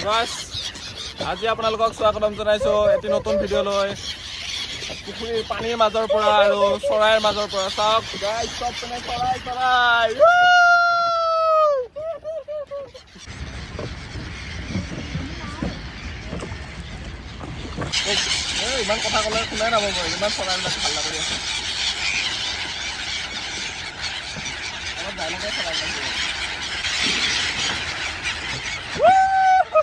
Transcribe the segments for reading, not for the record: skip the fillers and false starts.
বাস আজি আপোনালোকক স্বাগতম জনাইছো এটি নতুন ভিডিঅ' লৈ পুখুৰীৰ পানীৰ মাজৰ পৰা আৰু চৰাইৰ মাজৰ পৰা চাওক গাইজ চব পিনে চৰাই চৰাই ইমান কথা ক'লে শুনাই নাপাব ইমান চৰাইবিলাক ভাল লাগি আছে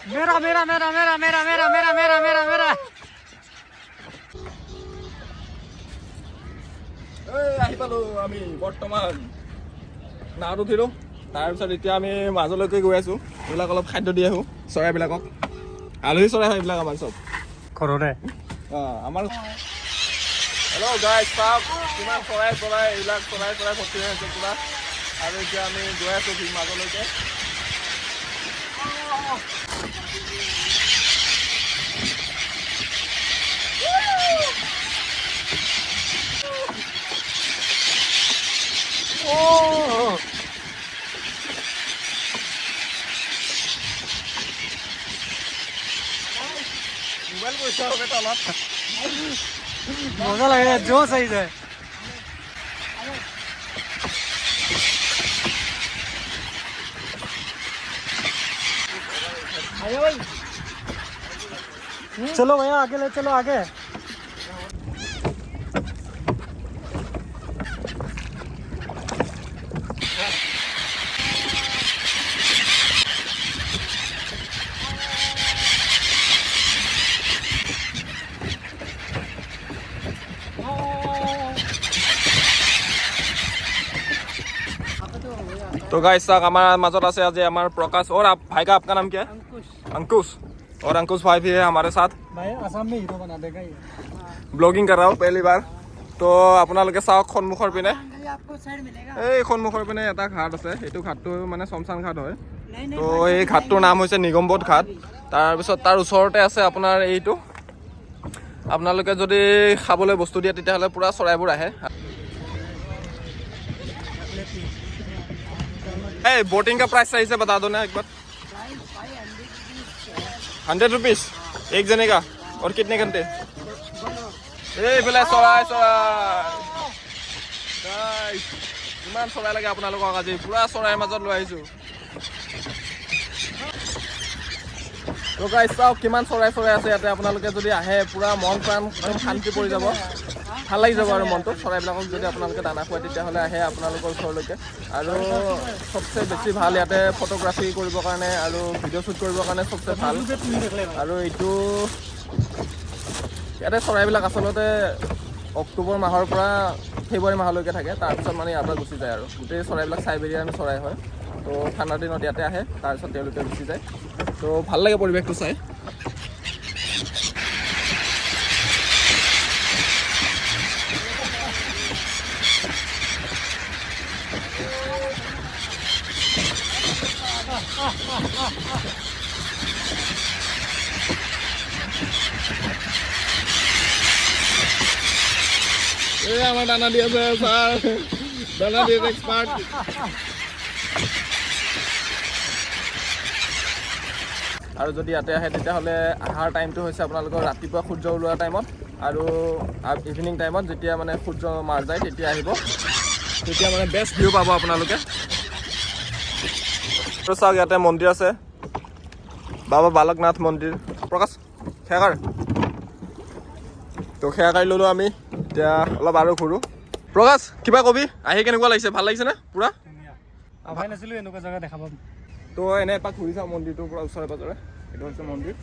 मेरा मेरा मेरा मेरा मेरा मेरा मेरा मेरा मेरा मेरा আহি পালো আমি বৰ্তমান নাৱত উঠিলোঁ তাৰপিছত এতিয়া আমি মাজলৈকে গৈ আছোঁ এইবিলাক অলপ খাদ্য দি আহোঁ চৰাইবিলাকক আলহী চৰাই হয় এইবিলাক আমাৰ চব ঘৰতে আমাৰ হেল্ল' গাইজ চাওক কিমান চৰাই চৰাই এইবিলাক চৰাই চৰাই ভৰ্তি হৈ আছে পুৰা আৰু এতিয়া আমি গৈ আছোঁ মাজলৈকে মোবাইল পইচা হবে তলত मजा लगे जो सही है चलो भैया आगे ले चलो आगे तो गाइस साहब हमारा मजर से आज हमारा प्रकाश और आप भाई का आपका नाम क्या है अंकुश और अंकुश भाई भी है हमारे साथ भाई आसाम में हीरो बना देगा ये ब्लॉगिंग कर रहा हूँ पहली बार तो আপোনালোকে চাওক সন্মুখৰ পিনে এই সন্মুখৰ পিনে এটা ঘাট আছে এইটো ঘাটটো মানে শমশান ঘাট হয় তো এই ঘাটটোৰ নাম হৈছে নিগমবোধ ঘাট তাৰপিছত তাৰ ওচৰতে আছে আপোনাৰ এইটো আপোনালোকে যদি খাবলৈ বস্তু দিয়ে তেতিয়াহ'লে পুৰা চৰাইবোৰ আহে Hey, बोटिंग का प्राइस सही से बता दो ना एक बार 100 रुपीज एक जने का और कितने घंटे চৰাই চৰাই ইমান চৰাই লাগে আপোনালোকক আজি পুৰা চৰাইৰ মাজত লৈ আহিছোঁ তো গাইজ চাওক কিমান চৰাই চৰাই আছে ইয়াতে আপোনালোকে যদি আহে পুৰা মন প্ৰাণ একদম শান্তি পৰি যাব ভাল লাগি যাব আৰু মনটো চৰাইবিলাকক যদি আপোনালোকে দানা খুৱাই তেতিয়াহ'লে আহে আপোনালোকৰ ওচৰলৈকে আৰু চবচে বেছি ভাল ইয়াতে ফটোগ্ৰাফী কৰিবৰ কাৰণে আৰু ভিডিঅ' শ্বুট কৰিবৰ কাৰণে চবচে ভাল আৰু এইটো ইয়াতে চৰাইবিলাক আচলতে অক্টোবৰ মাহৰ পৰা ফেব্ৰুৱাৰী মাহলৈকে থাকে তাৰপিছত মানে ইয়াৰ পৰা গুচি যায় আৰু গোটেই চৰাইবিলাক চাইবেৰিয়ান চৰাই হয় তো ঠাণ্ডাৰ দিনত ইয়াতে আহে তাৰপিছত তেওঁলোকে গুচি যায় তো ভাল লাগে পৰিৱেশটো চাই আমাৰ দানা দিয়েছে স্যাৰ দানা দিয়েছে এক্সপাৰ্ট আৰু যদি ইয়াতে আহে তেতিয়াহ'লে আহাৰ টাইমটো হৈছে আপোনালোকৰ ৰাতিপুৱা সূৰ্য ওলোৱা টাইমত আৰু ইভিনিং টাইমত যেতিয়া মানে সূৰ্য মাৰ যায় তেতিয়া আহিব তেতিয়া মানে বেষ্ট ভিউ পাব আপোনালোকে আৰু চাওক ইয়াতে মন্দিৰ আছে বাবা বালকনাথ মন্দিৰ প্ৰকাশ সেয়াকাৰ তো সেয়াকাৰি ল'লোঁ আমি এতিয়া অলপ আৰু ঘূৰোঁ প্ৰকাশ কিবা কবি আহি কেনেকুৱা লাগিছে ভাল লাগিছে নে পুৰা ভাই নাছিলোঁ এনেকুৱা জেগা দেখা পাম তো এনে এপাক ঘূৰি চাওঁ মন্দিৰটোৰ পৰা ওচৰে পাজৰে এইটো হৈছে মন্দিৰ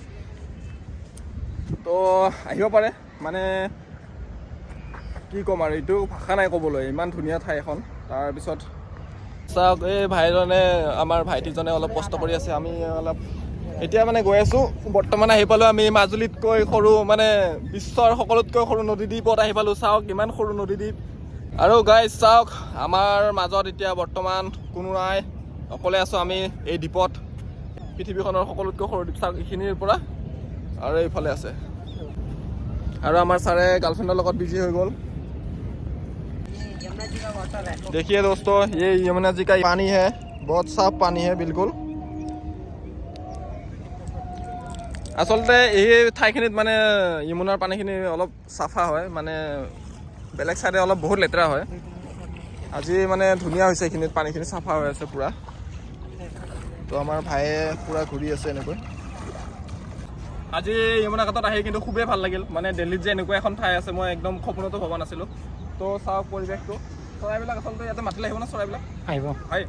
তো আহিব পাৰে মানে কি ক'ম আৰু এইটো ভাষা নাই ক'বলৈ ইমান ধুনীয়া ঠাই এখন তাৰপিছত চাওক এই ভাইজনে আমাৰ ভাইটিজনে অলপ কষ্ট কৰি আছে আমি অলপ এতিয়া মানে গৈ আছোঁ বৰ্তমান আহি পালোঁ আমি মাজুলীতকৈ সৰু মানে বিশ্বৰ সকলোতকৈ সৰু নদীদ্বীপত আহি পালোঁ চাওক ইমান সৰু নদীদ্বীপ আৰু গাইজ চাওক আমাৰ মাজত এতিয়া বৰ্তমান কোনো নাই অকলে আছোঁ আমি এই দ্বীপত পৃথিৱীখনৰ সকলোতকৈ সৰু দ্বীপ চাওক এইখিনিৰ পৰা আৰু এইফালে আছে আৰু আমাৰ ছাৰে গাৰ্লফ্ৰেণ্ডৰ লগত বিজি হৈ গ'ল देखिए दोस्तों ये यमुना जी का पानी है बहुत साफ पानी है बिल्कुल আচলতে এই ঠাইখিনিত মানে যমুনাৰ পানীখিনি অলপ চাফা হয়, মানে বেলেগ চাইডে অলপ বহুত লেতেৰা হয়। আজি মানে ধুনীয়া হৈছে, এইখিনিত পানীখিনি চাফা হৈ আছে পূৰা। তো আমাৰ ভায়ে পূৰা ঘূৰি আছে এনেকৈ। আজি যমুনা ঘাটত আহি কিন্তু খুবেই ভাল লাগিল, মানে দিল্লীত যে এনেকুৱা এখন ঠাই আছে মই একদম সপোনতো ভবা নাছিলোঁ। তো চাওক পৰিৱেশটো, চৰাইবিলাক আচলতে ইয়াতে মাতিলে আহিব না চৰাইবিলাক? আহিব। হয়,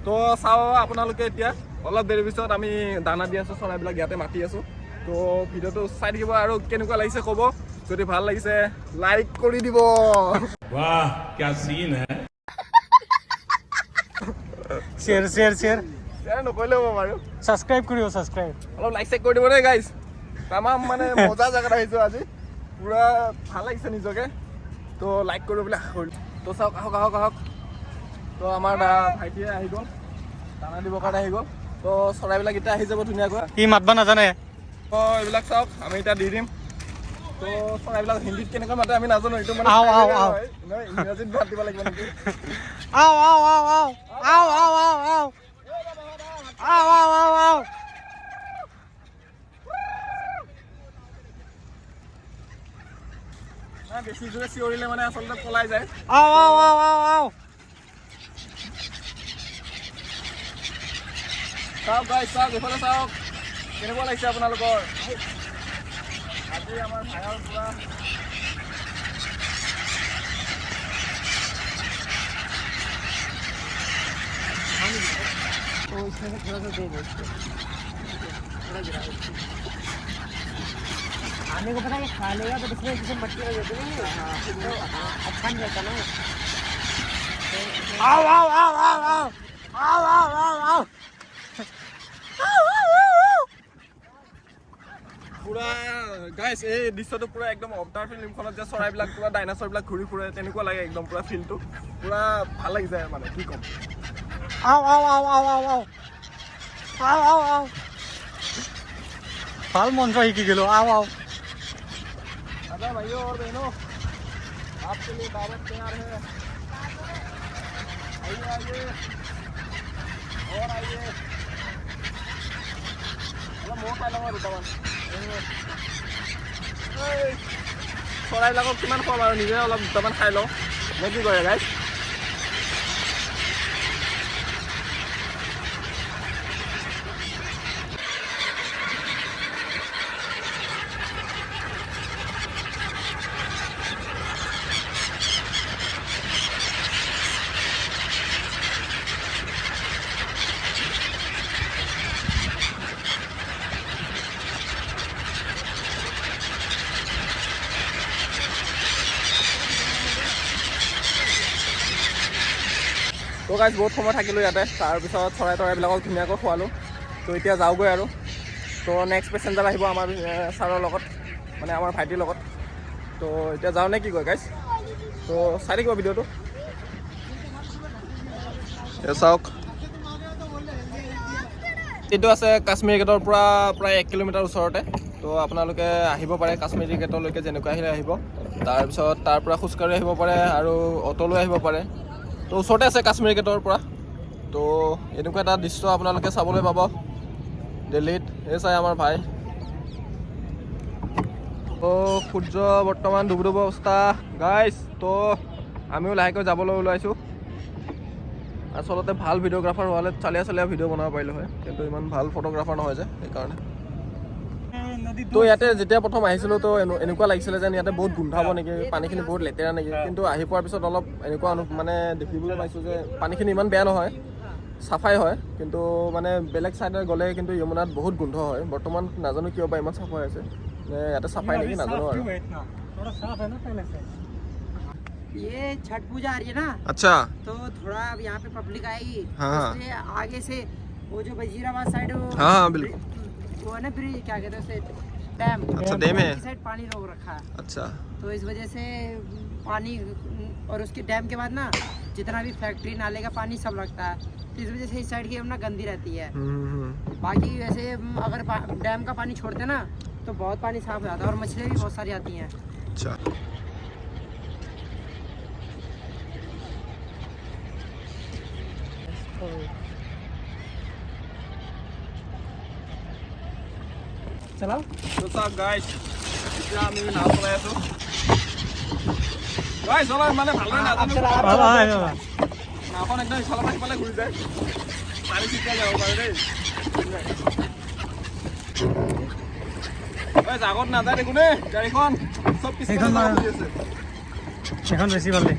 তো চাওঁ আপোনালোকে এতিয়া অলপ দেৰি পিছত আমি দানা দি আছোঁ, চৰাইবিলাক ইয়াতে মাতি আছোঁ। তো ভিডিঅ'টো চাই থাকিব আৰু কেনেকুৱা লাগিছে ক'ব, যদি ভাল লাগিছে লাইক কৰি দিব। वाह क्या सीन है। শ্বেয়াৰ শ্বেয়াৰ শ্বেয়াৰ শ্বেয়াৰ নকৰিলেও হ'ব বাৰু, ছাবস্ক্ৰাইব কৰিব, ছাবস্ক্ৰাইব। অলপ লাইক চেক কৰি দিব দেই গাইজ। তামাম মানে মজা জেগাত আহিছোঁ আজি, পূৰা ভাল লাগিছে নিজকে। তো লাইক কৰিব বুলি আশা কৰিলোঁ। তো চাওক, আহক আহক আহক। তো আমাৰ ভাইটিয়ে আহি গ'ল, দানা দিবৰ কাৰণে আহি গ'ল। তো চৰাইবিলাক এতিয়া আহি যাব ধুনীয়াকৈ। ই মাতবা নাজানে। তো এইবিলাক চাওক, আমি এতিয়া দি দিম। তো চৰাইবিলাক হিন্দীত কেনেকৈ মাতে আমি নাজানো, এইটো মানে আও, আও, আও। নহয়, ইংৰাজীত মাত দিব লাগিব নেকি? আও আও আও আও আও আও আও আও আও আও আও আও। বেছি জোৰে চিঞৰিলে মানে আচলতে পলাই যায়। আও আও আও আও আও। চাওক গাইজ, চাওক এইফালে চাওক, কেনেকুৱা লাগিছে আপোনালোকৰ? আজি আমাৰ ভাইৰ পূৰা तो इसमें से थोड़ा सा दे दो इसको, थोड़ा गिरा इसको। खाने को पता है खा लेगा तो इसमें जैसे मट्टी लग जाती है ना, तो अच्छा नहीं रहता ना। आओ आओ आओ आओ आओ आओ आओ आओ आओ। পূৰা গাইজ এই দৃশ্যটো পূৰা একদম অৱতাৰ ফিল্মখনত যে চৰাইবিলাক পূৰা ডাইনাছৰবিলাক ঘূৰি ফুৰে তেনেকুৱা লাগে একদম, পূৰা ফিলটো পূৰা ভাল লাগি যায় মানে, কি ক'ম। आओ आओ आओ आओ आओ आओ आओ आओ आओ। ভাল মন্ত্ৰ শিকি গেলো। आओ आओ। दादा भाइयों और बहनों, आपके लिए दावत तैयार है, आइए आइए और आइए। অলপ ময়ো খাই লওঁ আৰু দুটামান। চৰাইবিলাকক কিমান খুৱাম আৰু, নিজে অলপ দুটামান খাই লওঁ, নে কি কৰে গাইজ? তো গাইজ বহুত সময় থাকিলোঁ ইয়াতে, তাৰপিছত চৰাই তৰাইবিলাকক ধুনীয়াকৈ খোৱালোঁ। তো এতিয়া যাওঁগৈ আৰু। তো নেক্সট পেচেঞ্জাৰ আহিব আমাৰ ছাৰৰ লগত, মানে আমাৰ ভাইটিৰ লগত। তো এতিয়া যাওঁ নে কি কয় গাইজ? তো চাই থাকিব ভিডিঅ'টো। চাওক, এইটো আছে কাশ্মীৰ গেটৰ পৰা প্ৰায় 1 কিলোমিটাৰ ওচৰতে। তো আপোনালোকে আহিব পাৰে কাশ্মীৰী গেটলৈকে, যেনেকৈ আহিলে আহিব। তাৰপিছত তাৰ পৰা খোজকাঢ়ি আহিব পাৰে আৰু অ'টলৈ আহিব পাৰে। তো ওচৰতে আছে কাশ্মীৰী গেটৰ পৰা। তো এনেকুৱা এটা দৃশ্য আপোনালোকে চাবলৈ পাব দিল্লীত। এই চাই আমাৰ ভাই। তো সূৰ্য বৰ্তমান ডুব ডুব অৱস্থা গাইজ। তো আমিও লাহেকৈ যাবলৈ ওলাইছোঁ। আচলতে ভাল ভিডিঅ'গ্ৰাফাৰ হোৱালে চালিয়া চালিয়া ভিডিঅ' বনাব পাৰিলোঁ হয়, কিন্তু ইমান ভাল ফটোগ্ৰাফাৰ নহয় যে, সেইকাৰণে। তো ইয়াতে যেতিয়া প্ৰথম আহিছিলোঁ তো এনেকুৱা লাগিছিলে যেন ইয়াতে বহুত গোন্ধাব নেকি, পানীখিনি বহুত লেতেৰা নেকি, কিন্তু আহি পোৱাৰ পিছত অলপ এনেকুৱা মানে দেখিবলৈ পাইছোঁ যে পানীখিনি ইমান বেয়া নহয়, চাফাই হয়। কিন্তু মানে বেলেগ চাইডে গ'লে কিন্তু যমুনাত বহুত গোন্ধ হয়। বৰ্তমান নাজানো কিয় বা ইমান চাফা হৈ আছে, ইয়াতে চাফাই নেকি নাজানো আৰু। ये छठ पूजा आ रही है ना, আচ্ছা। तो थोड़ा अब यहाँ पे पब्लिक आएगी, हाँ। इसलिए आगे से वो जो वजीराबाद साइड हाँ, हाँ, बिल्कुल। वो है ना ब्रिज, क्या कहते हैं उसे, डैम। अच्छा, डैम है। की साइड पानी रोक रखा है, अच्छा। तो इस वजह से पानी और उसके डैम के बाद ना जितना भी फैक्ट्री नाले का पानी सब लगता है, तो इस वजह से इस साइड की ना गंदी रहती है। बाकी वैसे अगर डैम का पानी छोड़ते ना तो बहुत पानी साफ हो जाता है और मछलियाँ भी बहुत सारी आती हैं। अच्छा। चलाओ তো চাওক গাইছ এতিয়া আমি নাও চলাই আছোঁ গাইছ চলাই মানে ভালদৰে নাজানো নাওখন একদম ইফালৰ পৰা সিফালে ঘূৰি যায় পানী চিটিয়াই যাব পাৰে দেই আগত নাযায় দেখোন দেই গাড়ীখন চব পিছফালে যাব খুজি আছে এখন বেছি ভাল দেই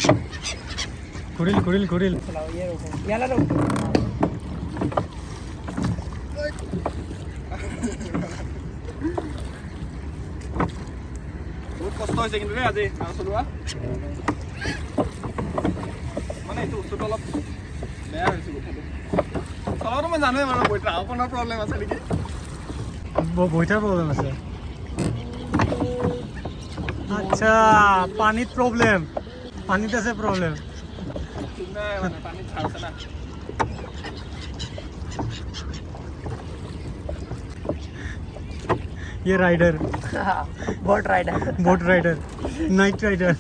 ঘূৰিল चलाओ ये रोको ये ला रोको বহুত কষ্ট হৈছে কিন্তু দেই আজি নাও চলোৱা মানে এইটো বস্তুটো অলপ বেয়া হৈছে কথাটো চলাওঁতো মই জানোৱেই বাৰু নাওখনৰ প্ৰব্লেম আছে নেকি বইটাৰ প্ৰব্লেম আছে আচ্ছা পানীত প্ৰব্লেম পানীত আছে প্ৰব্লেম ঠিক নাই মানে পানীত ছাৰ আছে না ये rider boat rider boat rider night rider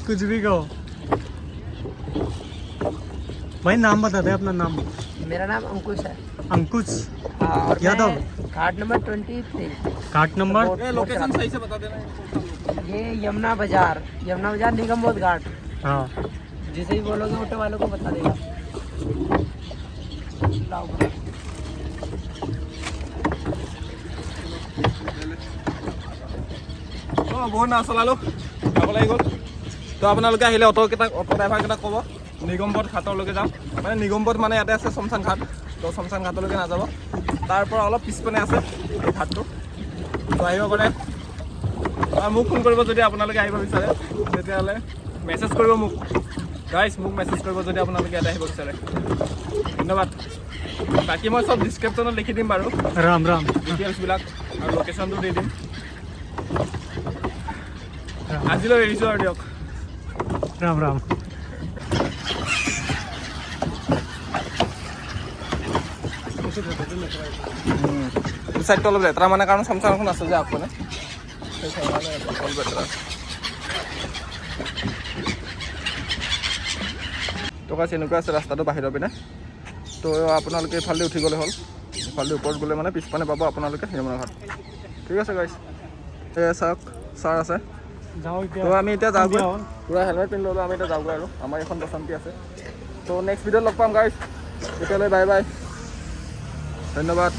कुछ भी कहो भाई नाम बता दे अपना नाम मेरा नाम अंकुश है अंकुश और यादव। मैं कार्ड नंबर 23 कार्ड नंबर ये लोकेशन सही से बता देना ये यमुना बाजार निगम बोध घाट हाँ जिसे भी बोलोगे ऑटो वालों को बता देगा लाओ বহুত নাও চলালোঁ যাব লাগি গ'ল তো আপোনালোকে আহিলে অটো ড্ৰাইভাৰকেইটাক ক'ব নিগমবধ ঘাটলৈকে যাম মানে নিগমবধ মানে ইয়াতে আছে শমশান ঘাট তো শমশান ঘাটলৈকে নাযাব তাৰ পৰা অলপ পিছপিনে আছে এই ঘাটটো তো আহিব পাৰে মোক ফোন কৰিব যদি আপোনালোকে আহিব বিচাৰে তেতিয়াহ'লে মেছেজ কৰিব মোক গাইজ মোক মেছেজ কৰিব যদি আপোনালোকে ইয়াতে আহিব বিচাৰে ধন্যবাদ বাকী মই চব ডিছক্ৰিপশ্যনত লিখি দিম বাৰু राम राम ডিটেইলছবিলাক আৰু লোকেশ্যনটো দি দিম আজিলৈ এৰিছোঁ আৰু দিয়ক राम राम চাইডটো অলপ লেতেৰা মানে কাৰণ চমচামখন আছে যে আগপিনে সেইকাৰণে অলপ লেতেৰা তো গাইছ এনেকুৱা আছে ৰাস্তাটো বাহিৰৰ পিনে তো আপোনালোকে ইফালে উঠি গ'লে হ'ল ইফালে ওপৰত গ'লে মানে পিছপানে পাব আপোনালোকে যমুনা ঘাট ঠিক আছে গাইছ এই চাওক ছাৰ আছে जाओ তো আমি এতিয়া যাওঁগৈ পূৰা হেলমেট পিন্ধি ল'লোঁ আমি এতিয়া যাওঁগৈ আৰু আমাৰ এখন বসন্তি আছে তো নেক্সট ভিডিঅ'ত লগ পাম গাইছ তেতিয়ালৈ বাই বাই ধন্যবাদ